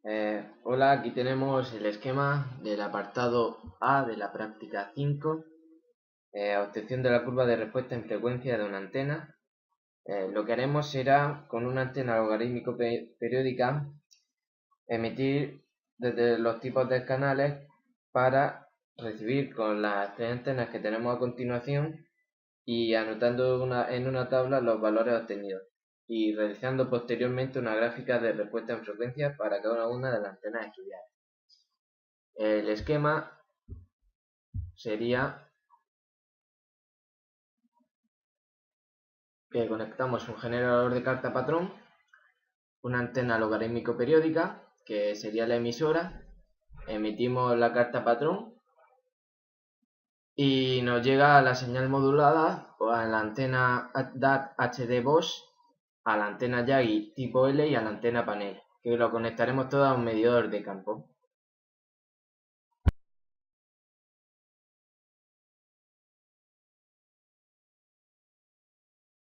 Hola, aquí tenemos el esquema del apartado A de la práctica 5, obtención de la curva de respuesta en frecuencia de una antena. Lo que haremos será, con una antena logarítmico periódica, emitir desde los tipos de canales para recibir con las tres antenas que tenemos a continuación y anotando en una tabla los valores obtenidos y realizando posteriormente una gráfica de respuesta en frecuencia para cada una de las antenas estudiadas. El esquema sería que conectamos un generador de carta patrón, una antena logarítmico periódica, que sería la emisora, emitimos la carta patrón y nos llega la señal modulada a la antena DAT HD Bosch, a la antena Yagi tipo L y a la antena panel, que lo conectaremos todo a un medidor de campo.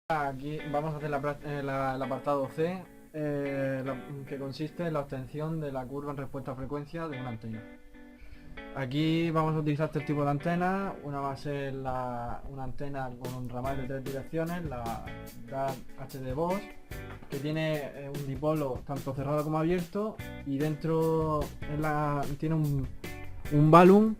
Aquí vamos a hacer el apartado C, que consiste en la obtención de la curva en respuesta a frecuencia de una antena. Aquí vamos a utilizar tres tipos de antenas. Una va a ser una antena con un ramal de tres direcciones, la DAT HD Bosch, que tiene un dipolo tanto cerrado como abierto, y dentro tiene un balun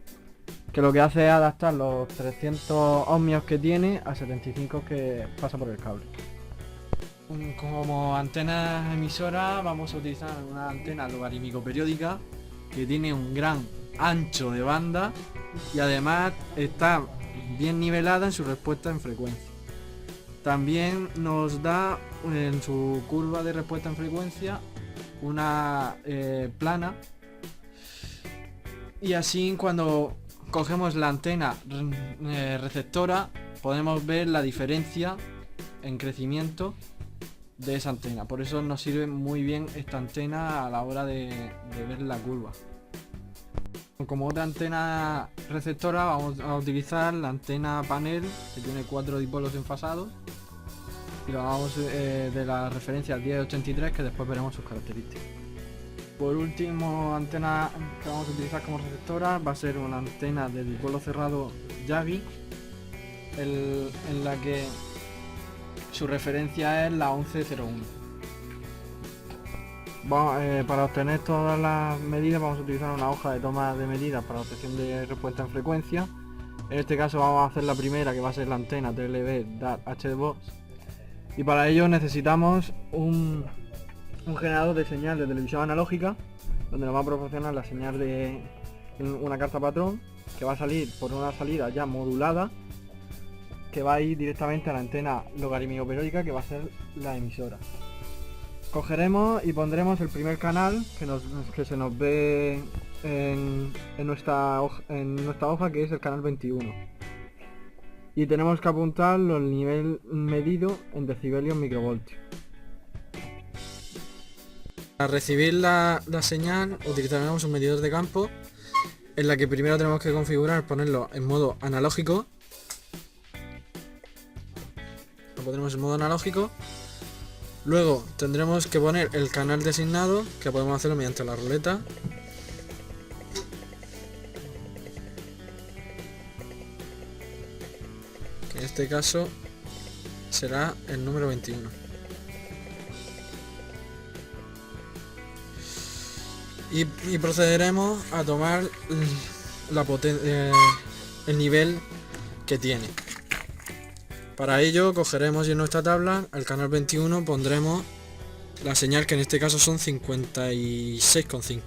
que lo que hace es adaptar los 300 ohmios que tiene a 75 que pasa por el cable. Como antena emisora vamos a utilizar una antena logarítmico periódica que tiene un gran ancho de banda y además está bien nivelada en su respuesta en frecuencia. También nos da en su curva de respuesta en frecuencia una plana, y así cuando cogemos la antena receptora podemos ver la diferencia en crecimiento de esa antena. Por eso nos sirve muy bien esta antena a la hora de ver la curva. Como otra antena receptora vamos a utilizar la antena panel, que tiene 4 dipolos enfasados, y lo vamos de la referencia 1083, que después veremos sus características. Por último, antena que vamos a utilizar como receptora va a ser una antena de dipolo cerrado Yagi, en la que su referencia es la 1101. Para obtener todas las medidas vamos a utilizar una hoja de toma de medidas para obtención de respuesta en frecuencia. En este caso vamos a hacer la primera, que va a ser la antena TLB DAT HD Bosch, y para ello necesitamos un generador de señal de televisión analógica, donde nos va a proporcionar la señal de una carta patrón, que va a salir por una salida ya modulada, que va a ir directamente a la antena logarítmico periódica, que va a ser la emisora. Cogeremos y pondremos el primer canal que se nos ve en nuestra hoja, que es el canal 21. Y tenemos que apuntar el nivel medido en decibelios microvoltios. Para recibir la señal utilizaremos un medidor de campo, en la que primero tenemos que ponerlo en modo analógico. Lo pondremos en modo analógico. Luego tendremos que poner el canal designado, que podemos hacerlo mediante la ruleta. Que en este caso será el número 21. Y procederemos a tomar el nivel que tiene. Para ello cogeremos en nuestra tabla el canal 21, pondremos la señal, que en este caso son 56,5.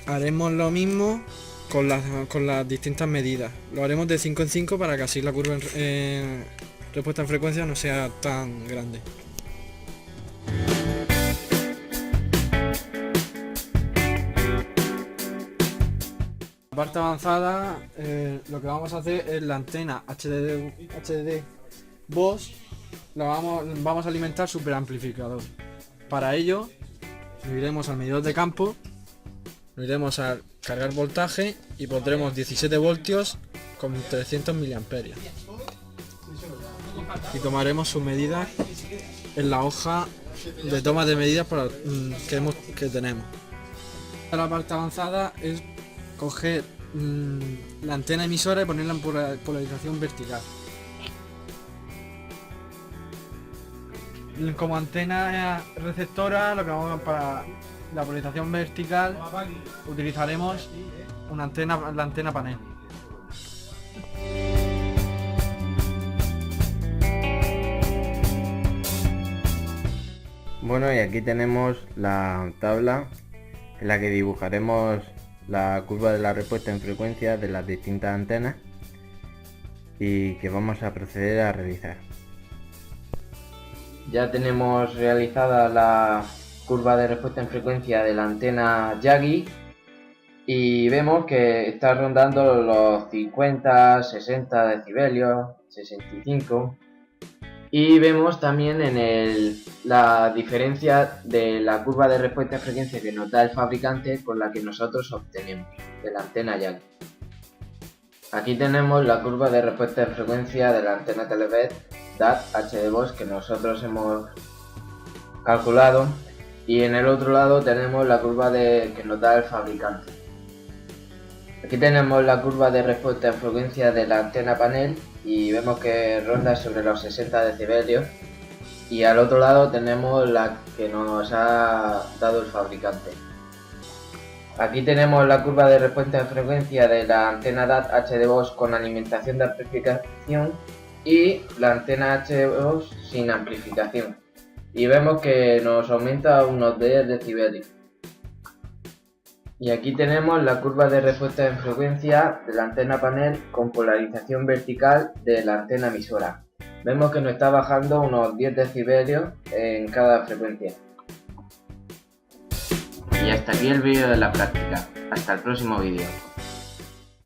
Haremos lo mismo con las distintas medidas. Lo haremos de 5 en 5 para que así la curva en respuesta en frecuencia no sea tan grande. La parte avanzada, lo que vamos a hacer es la antena HD Bosch, vamos a alimentar superamplificador. Para ello nos iremos al medidor de campo, nos iremos a cargar voltaje y pondremos 17 voltios con 300 miliamperios. y tomaremos sus medidas en la hoja de toma de medidas que tenemos. La parte avanzada es coger la antena emisora y ponerla en polarización vertical. Como antena receptora, lo que vamos a para la polarización vertical utilizaremos la antena panel. Bueno, y aquí tenemos la tabla en la que dibujaremos la curva de la respuesta en frecuencia de las distintas antenas y que vamos a proceder a realizar. Ya tenemos realizada la curva de respuesta en frecuencia de la antena Yagi y vemos que está rondando los 50, 60 decibelios, 65. Y vemos también en la diferencia de la curva de respuesta de frecuencia que nos da el fabricante con la que nosotros obtenemos de la antena Yagi. Aquí tenemos la curva de respuesta de frecuencia de la antena Televet DAT HD-Box que nosotros hemos calculado, y en el otro lado tenemos la curva que nos da el fabricante. Aquí tenemos la curva de respuesta de frecuencia de la antena panel y vemos que ronda sobre los 60 decibelios, y al otro lado tenemos la que nos ha dado el fabricante. Aquí tenemos la curva de respuesta de frecuencia de la antena DAT HD-Box con alimentación de amplificación y la antena HD-Box sin amplificación, y vemos que nos aumenta unos 10 decibelios. Y aquí tenemos la curva de respuesta en frecuencia de la antena panel con polarización vertical de la antena emisora. Vemos que nos está bajando unos 10 decibelios en cada frecuencia. Y hasta aquí el vídeo de la práctica. Hasta el próximo vídeo.